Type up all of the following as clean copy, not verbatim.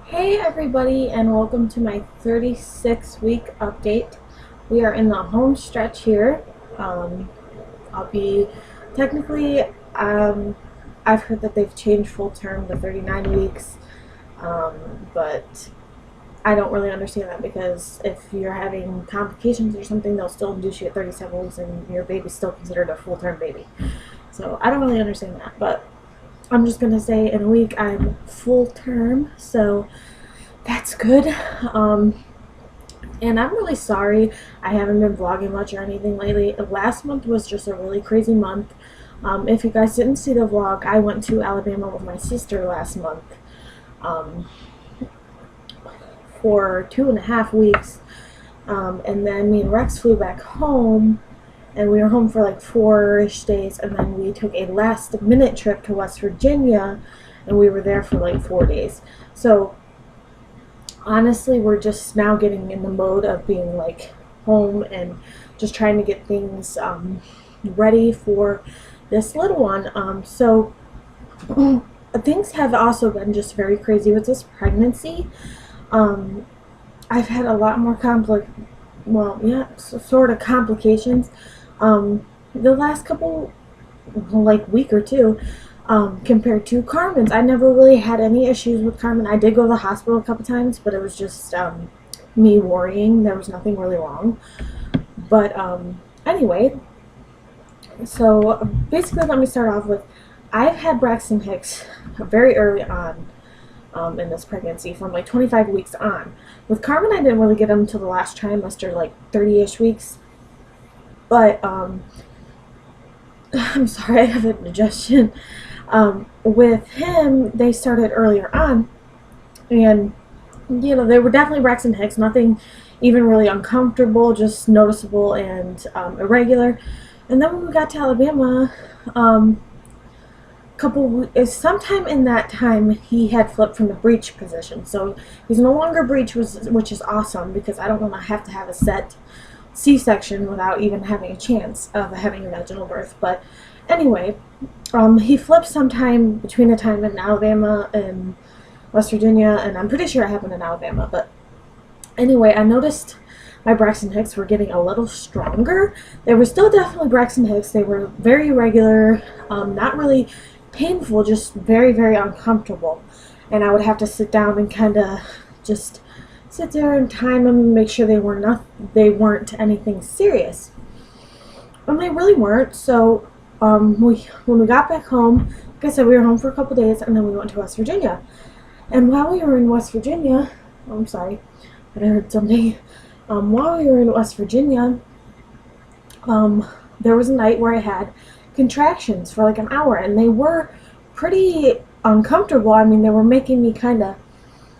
Hey everybody, and welcome to my 36-week update. We are in the home stretch here. I'll be technically, I've heard that they've changed full term to 39 weeks, but I don't really understand that because if you're having complications or something, they'll still induce you at 37 weeks and your baby's still considered a full term baby. So I don't really understand that, but I'm just gonna say in a week I'm full term, so that's good. And I'm really sorry I haven't been vlogging much or anything lately. Last month was just a really crazy month. If you guys didn't see the vlog, I went to Alabama with my sister last month for 2.5 weeks. And then me and Rex flew back home, and we were home for like 4-ish days, and then we took a last minute trip to West Virginia, and we were there for like 4 days. So honestly, we're just now getting in the mode of being like home and just trying to get things ready for this little one. So things have also been just very crazy with this pregnancy. I've had a lot more sort of complications the last couple, like week or two, compared to Carmen's. I never really had any issues with Carmen. I did go to the hospital a couple times, but it was just me worrying. There was nothing really wrong. But anyway, so basically let me start off with, I've had Braxton Hicks very early on in this pregnancy, from like 25 weeks on. With Carmen, I didn't really get him until the last trimester, like 30-ish weeks. But I'm sorry, I have indigestion. With him, they started earlier on, and they were definitely Braxton Hicks, nothing even really uncomfortable, just noticeable and irregular. And then when we got to Alabama, sometime in that time, he had flipped from the breech position, so he's no longer breech, which is awesome because I don't want to have a set C-section without even having a chance of having a vaginal birth. But anyway, he flipped sometime between the time in Alabama and West Virginia, and I'm pretty sure it happened in Alabama. But anyway, I noticed my Braxton Hicks were getting a little stronger. They were still definitely Braxton Hicks. They were very regular, not really painful, just very, very uncomfortable. And I would have to sit down and kind of just sit there and time them and make sure they weren't anything serious. And they really weren't. So when we got back home, like I said, we were home for a couple days, and then we went to West Virginia. And while we were in West Virginia, I'm sorry, but I heard something. While we were in West Virginia, there was a night where I had contractions for like an hour, and they were pretty uncomfortable. I mean, they were making me kind of,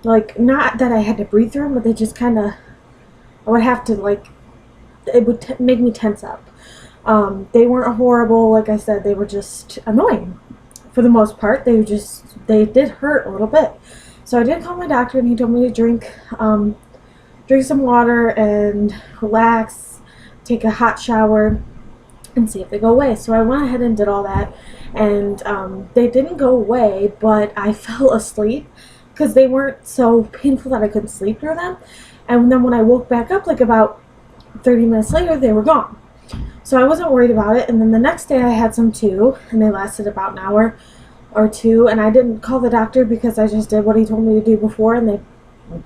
like, not that I had to breathe through them, but they just kind of, I would have to, like, it would make me tense up. They weren't horrible, like I said, they were just annoying. For the most part, they did hurt a little bit. So I did call my doctor, and he told me to drink some water and relax, take a hot shower, and see if they go away. So I went ahead and did all that, and they didn't go away, but I fell asleep because they weren't so painful that I couldn't sleep through them. And then when I woke back up, like about 30 minutes later, they were gone. So I wasn't worried about it. And then the next day I had some too, and they lasted about an hour or two, and I didn't call the doctor because I just did what he told me to do before, and they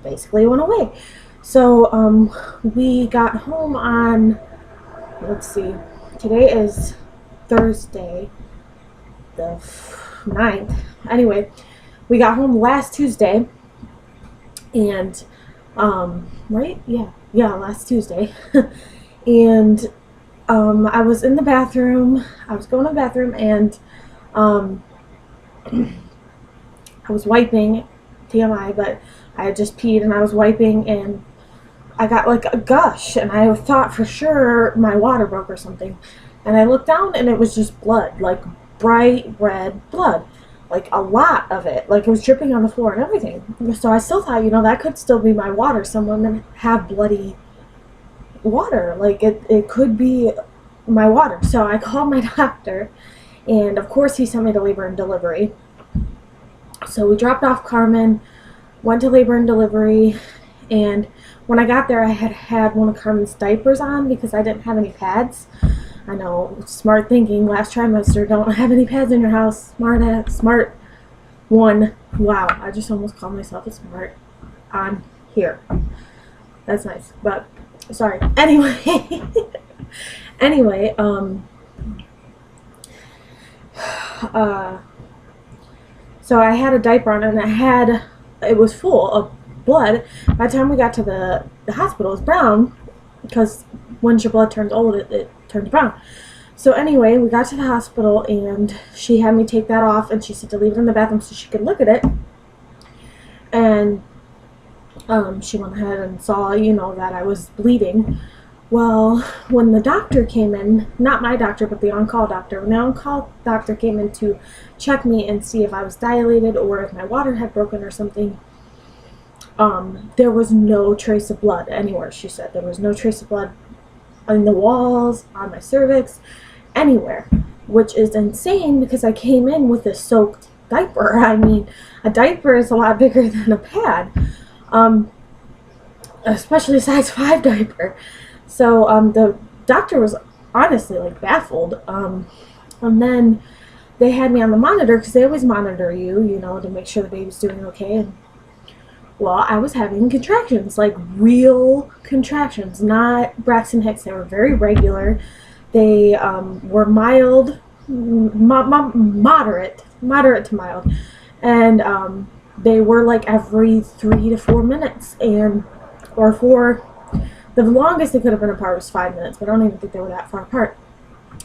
basically went away. So we got home on, let's see, today is Thursday, the 9th. Anyway, we got home last Tuesday, and right, yeah, last Tuesday. And I was in the bathroom. I was going to the bathroom, and I was wiping, TMI, but I had just peed, and I was wiping, and I got like a gush, and I thought for sure my water broke or something. And I looked down, and it was just blood, like bright red blood, like a lot of it, like it was dripping on the floor and everything. So I still thought, that could still be my water. Some women have bloody water, like it could be my water. So I called my doctor, and of course he sent me to labor and delivery. So we dropped off Carmen Went to labor and delivery, and when I got there, I had had one of Carmen's diapers on because I didn't have any pads. I know, smart thinking, last trimester, don't have any pads in your house. Smart one. Wow, I just almost called myself a smart on here. That's nice, but sorry. Anyway, anyway, so I had a diaper on, and it was full of blood. By the time we got to the hospital, it was brown, because once your blood turns old, it turns brown. So anyway, we got to the hospital, and she had me take that off, and she said to leave it in the bathroom so she could look at it. And she went ahead and saw, that I was bleeding. Well, when the doctor came in, not my doctor, but the on-call doctor, when the on-call doctor came in to check me and see if I was dilated or if my water had broken or something, there was no trace of blood anywhere, she said. There was no trace of blood on the walls, on my cervix, anywhere, which is insane because I came in with a soaked diaper. I mean, a diaper is a lot bigger than a pad, especially a size 5 diaper. So the doctor was honestly like baffled. And then they had me on the monitor because they always monitor you, to make sure the baby's doing okay. And well, I was having contractions, like real contractions, not Braxton Hicks. They were very regular. They were mild, moderate to mild, and they were like every 3 to 4 minutes, or for the longest they could have been apart was 5 minutes, but I don't even think they were that far apart.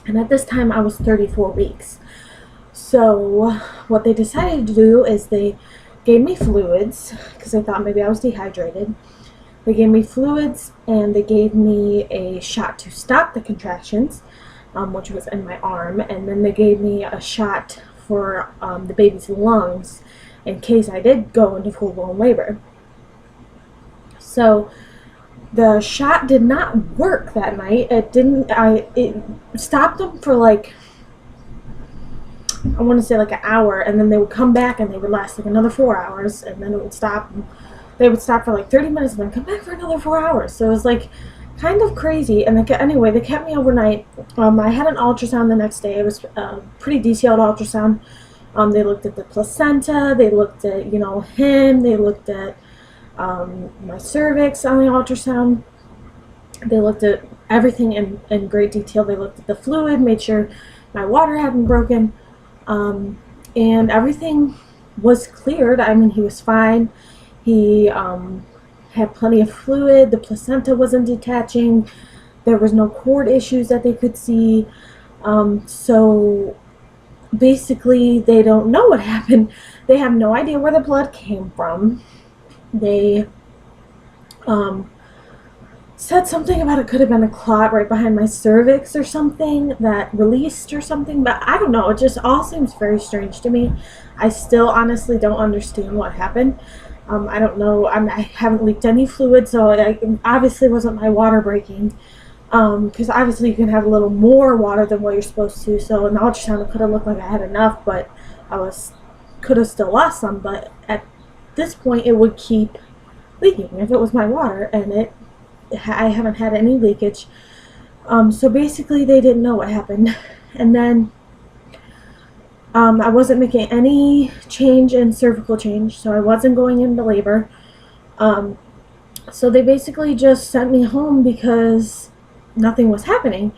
And at this time, I was 34 weeks. So what they decided to do is they gave me fluids because they thought maybe I was dehydrated. They gave me fluids, and they gave me a shot to stop the contractions, which was in my arm, and then they gave me a shot for the baby's lungs in case I did go into full-blown labor. So the shot did not work that night. It stopped them for like, I want to say like an hour, and then they would come back and they would last like another 4 hours, and then it would stop. They would stop for like 30 minutes and then come back for another 4 hours. So it was like kind of crazy. And anyway, they kept me overnight. I had an ultrasound the next day. It was a pretty detailed ultrasound. They looked at the placenta. They looked at, him. They looked at my cervix on the ultrasound. They looked at everything in great detail. They looked at the fluid, made sure my water hadn't broken. And everything was cleared. I mean, he was fine. He had plenty of fluid. The placenta wasn't detaching. There was no cord issues that they could see. So basically, they don't know what happened. They have no idea where the blood came from. They said something about it could have been a clot right behind my cervix or something that released or something, but I don't know. It just all seems very strange to me. I still honestly don't understand what happened. I don't know. I haven't leaked any fluid, so it obviously wasn't my water breaking. Because obviously you can have a little more water than what you're supposed to. So in the ultrasound, it could have looked like I had enough, but could have still lost some. But at this point, it would keep leaking if it was my water, and I haven't had any leakage. So basically, they didn't know what happened, and then I wasn't making any change in cervical change, so I wasn't going into labor. So they basically just sent me home because nothing was happening,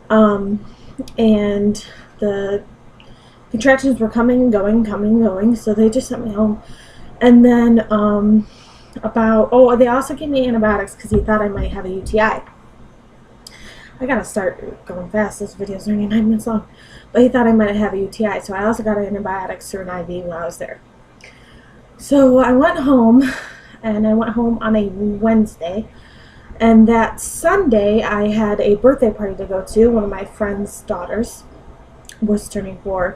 and the contractions were coming and going, so they just sent me home. And then they also gave me antibiotics because he thought I might have a UTI. I gotta start going fast. This video's only 9 minutes long. But he thought I might have a UTI, so I also got antibiotics through an IV when I was there. So I went home, and I went home on a Wednesday. And that Sunday, I had a birthday party to go to. One of my friend's daughters was turning 4.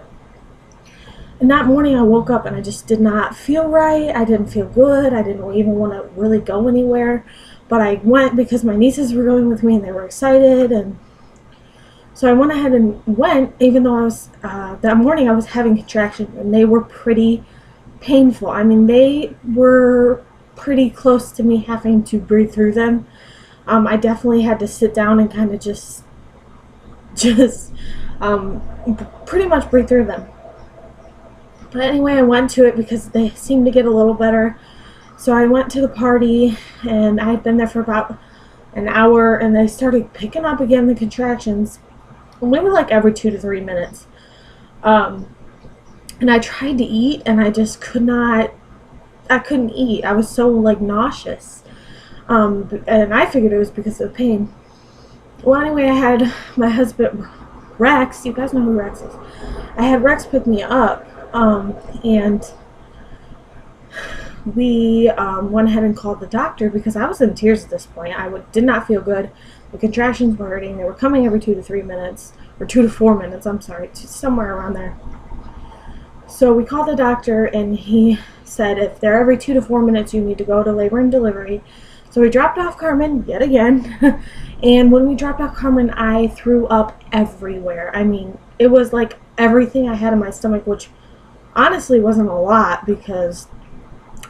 And that morning, I woke up and I just did not feel right. I didn't feel good. I didn't even want to really go anywhere. But I went because my nieces were going with me and they were excited. And so I went ahead and went, even though that morning I was having contractions and they were pretty painful. I mean, they were pretty close to me having to breathe through them. I definitely had to sit down and kind of just um, pretty much breathe through them. But anyway, I went to it because they seemed to get a little better. So I went to the party, and I had been there for about an hour, and they started picking up again, the contractions. And they were like every 2 to 3 minutes. And I tried to eat, and I just couldn't eat. I was so like nauseous. And I figured it was because of the pain. Well, anyway, I had my husband, Rex, you guys know who Rex is. I had Rex pick me up, and we went ahead and called the doctor because I was in tears at this point. I did not feel good. The contractions were hurting. They were coming every 2 to 3 minutes, or 2 to 4 minutes, I'm sorry, somewhere around there. So we called the doctor, and he said if they're every 2 to 4 minutes, you need to go to labor and delivery. So we dropped off Carmen yet again. And when we dropped off Carmen, I threw up everywhere. I mean, it was like everything I had in my stomach, which honestly wasn't a lot because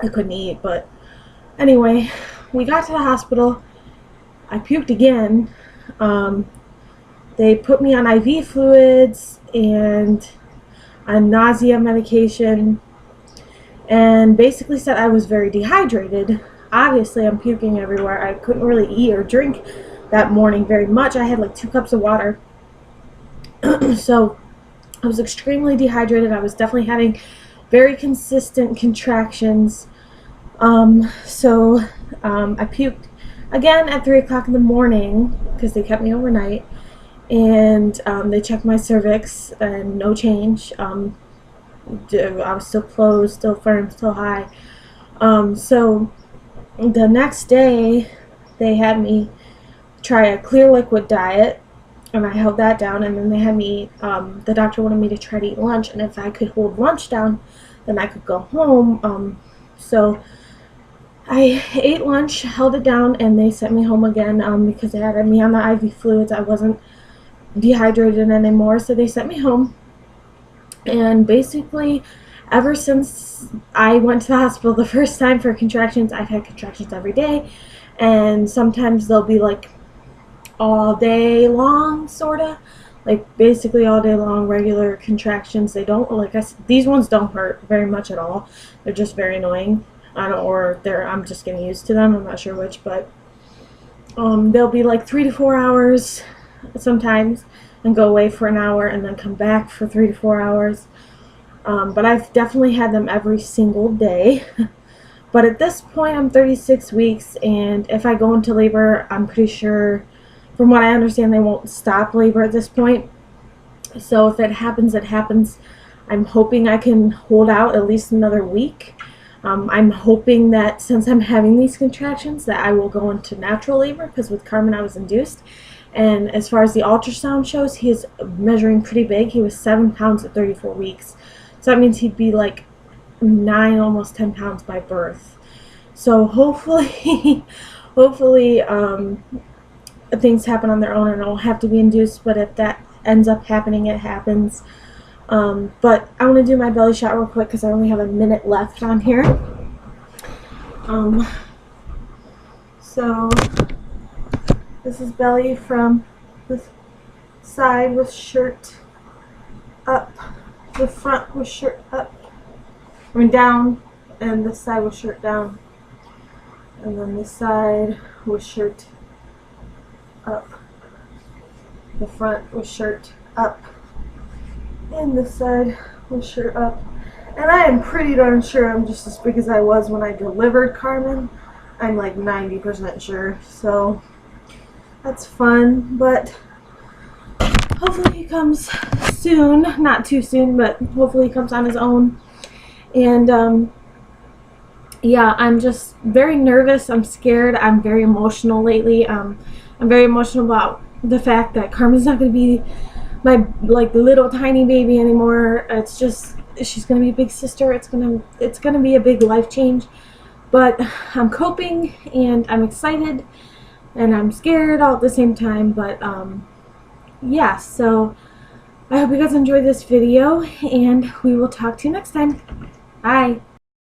I couldn't eat. But anyway, we got to the hospital. I puked again. They put me on IV fluids and on nausea medication, and basically said I was very dehydrated. Obviously, I'm puking everywhere. I couldn't really eat or drink that morning very much. I had like 2 cups of water. So I was extremely dehydrated. I was definitely having very consistent contractions. I puked again at 3 o'clock in the morning because they kept me overnight. And they checked my cervix, and no change. I was still closed, still firm, still high. So the next day, they had me try a clear liquid diet, and I held that down. And then they had me, the doctor wanted me to try to eat lunch, and if I could hold lunch down, then I could go home. So I ate lunch, held it down, and they sent me home again because they had me on the IV fluids. I wasn't dehydrated anymore, so they sent me home. And basically, ever since I went to the hospital the first time for contractions, I've had contractions every day, and sometimes they'll be like all day long, sorta, like basically all day long, regular contractions. They don't, like these ones don't hurt very much at all. They're just very annoying. I'm just getting used to them. I'm not sure which, but they'll be like 3 to 4 hours sometimes, and go away for an hour and then come back for 3 to 4 hours. But I've definitely had them every single day. But at this point, I'm 36 weeks, and if I go into labor, I'm pretty sure, from what I understand, they won't stop labor at this point. So if it happens, it happens. I'm hoping I can hold out at least another week. I'm hoping that since I'm having these contractions, that I will go into natural labor, because with Carmen I was induced. And as far as the ultrasound shows, he is measuring pretty big. He was 7 pounds at 34 weeks. So that means he'd be like 9, almost 10 pounds by birth. So hopefully, things happen on their own and I won't have to be induced. But if that ends up happening, it happens. But I want to do my belly shot real quick because I only have a minute left on here. So this is belly from this side with shirt up, the front with shirt up, I mean down, and this side with shirt down, and then this side with shirt up, the front with shirt up, and this side with shirt up. And I am pretty darn sure I'm just as big as I was when I delivered Carmen. I'm like 90% sure, so that's fun. But hopefully he comes soon, not too soon, but hopefully he comes on his own. And yeah, I'm just very nervous. I'm scared. I'm very emotional lately. I'm very emotional about the fact that Carmen's not going to be my like little tiny baby anymore. It's just, she's going to be a big sister. It's gonna be a big life change. But I'm coping, and I'm excited, and I'm scared all at the same time. But yeah, so I hope you guys enjoyed this video, and we will talk to you next time. Bye.